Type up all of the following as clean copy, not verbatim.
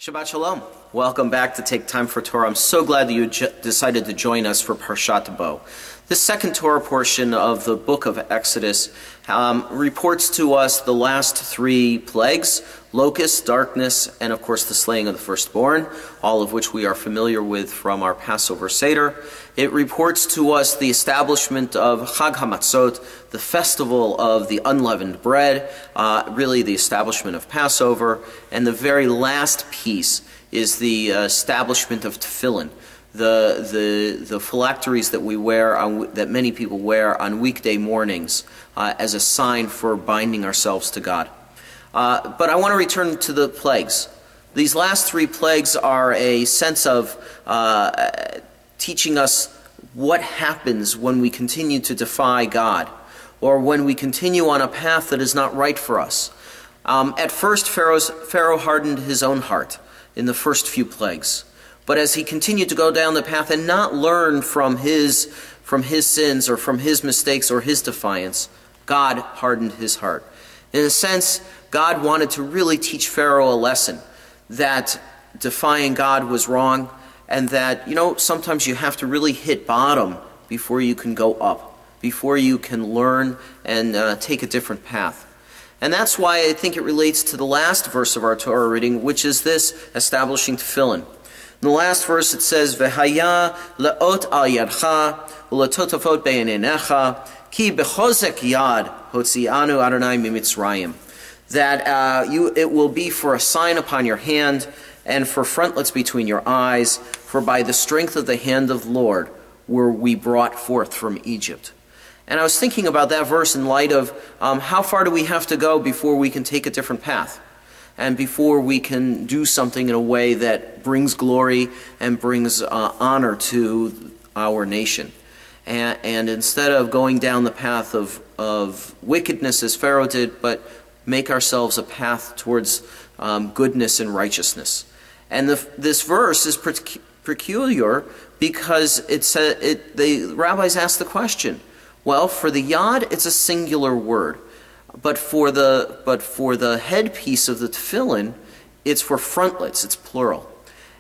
Shabbat Shalom. Welcome back to Take Time for Torah. I'm so glad that you decided to join us for Parshat Bo. This second Torah portion of the book of Exodus reports to us the last three plagues: locust, darkness, and of course the slaying of the firstborn, all of which we are familiar with from our Passover Seder. It reports to us the establishment of Chag HaMatzot, the festival of the unleavened bread, really the establishment of Passover, and the very last piece is the establishment of tefillin, the phylacteries that we wear, that many people wear on weekday mornings as a sign for binding ourselves to God. But I want to return to the plagues. These last three plagues are a sense of teaching us what happens when we continue to defy God, or when we continue on a path that is not right for us. At first, Pharaoh hardened his own heart in the first few plagues. But as he continued to go down the path and not learn from his sins or from his mistakes or his defiance, God hardened his heart. In a sense, God wanted to really teach Pharaoh a lesson, that defying God was wrong, and that, sometimes you have to really hit bottom before you can go up, before you can learn and take a different path. And that's why I think it relates to the last verse of our Torah reading, which is this, establishing tefillin. In the last verse it says, V'haya le'ot al yadcha u'letotafot be'enenecha ki bechozek yad hotzianu Adonai mimitzrayim. That it will be for a sign upon your hand and for frontlets between your eyes, for by the strength of the hand of the Lord were we brought forth from Egypt. And I was thinking about that verse in light of how far do we have to go before we can take a different path, and before we can do something in a way that brings glory and brings honor to our nation. And instead of going down the path of wickedness as Pharaoh did, but make ourselves a path towards goodness and righteousness. And this verse is peculiar because the rabbis asked the question, well, for the yad, it's a singular word, but for the headpiece of the tefillin, it's for frontlets, it's plural.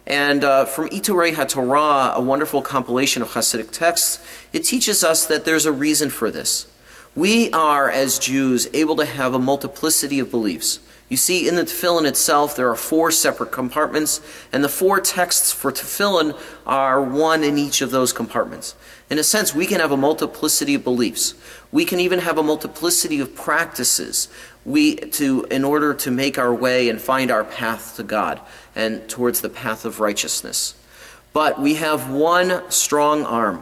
And from Iturei HaTorah, a wonderful compilation of Hasidic texts, it teaches us that there's a reason for this. We are, as Jews, able to have a multiplicity of beliefs. You see, in the tefillin itself, there are 4 separate compartments, and the 4 texts for tefillin are one in each of those compartments. In a sense, we can have a multiplicity of beliefs. We can even have a multiplicity of practices in order to make our way and find our path to God and towards the path of righteousness. But we have one strong arm,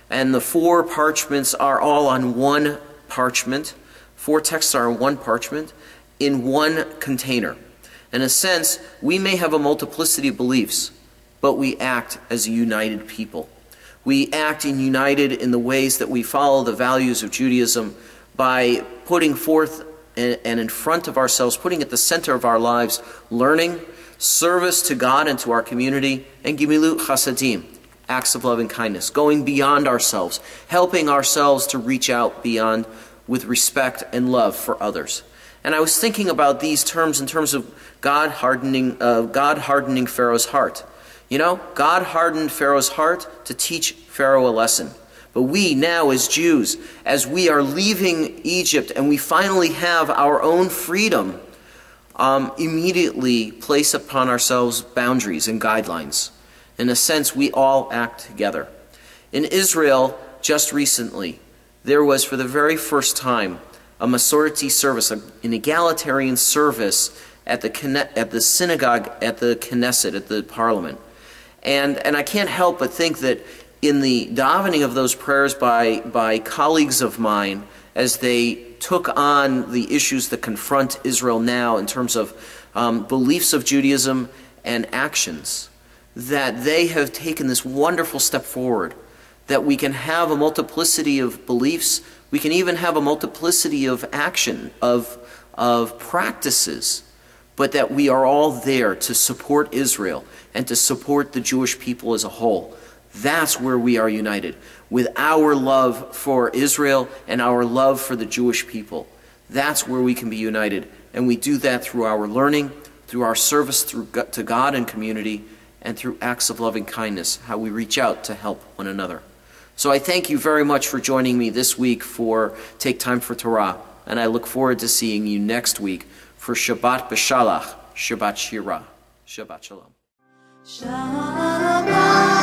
and the 4 parchments are all on one parchment. 4 texts are on one parchment, in one container. In a sense, we may have a multiplicity of beliefs, but we act as a united people. We act united in the ways that we follow the values of Judaism by putting forth and in front of ourselves, putting at the center of our lives, learning, service to God and to our community, and gimilut chasadim, acts of love and kindness, going beyond ourselves, helping ourselves to reach out beyond with respect and love for others. And I was thinking about these terms in terms of God hardening Pharaoh's heart. God hardened Pharaoh's heart to teach Pharaoh a lesson. But we now, as Jews, as we are leaving Egypt and we finally have our own freedom, immediately place upon ourselves boundaries and guidelines. In a sense, we all act together. In Israel, just recently, there was for the very first time a Masorti service, an egalitarian service at the synagogue, at the Knesset, at the parliament. And I can't help but think that in the davening of those prayers by colleagues of mine, as they took on the issues that confront Israel now in terms of beliefs of Judaism and actions, that they have taken this wonderful step forward, that we can have a multiplicity of beliefs, we can even have a multiplicity of action, of practices, but that we are all there to support Israel and to support the Jewish people as a whole. That's where we are united, with our love for Israel and our love for the Jewish people. That's where we can be united, and we do that through our learning, through our service to God and community, and through acts of loving kindness, how we reach out to help one another. So I thank you very much for joining me this week for Take Time for Torah, and I look forward to seeing you next week for Shabbat B'Shalach, Shabbat Shirah, Shabbat Shalom. Shabbat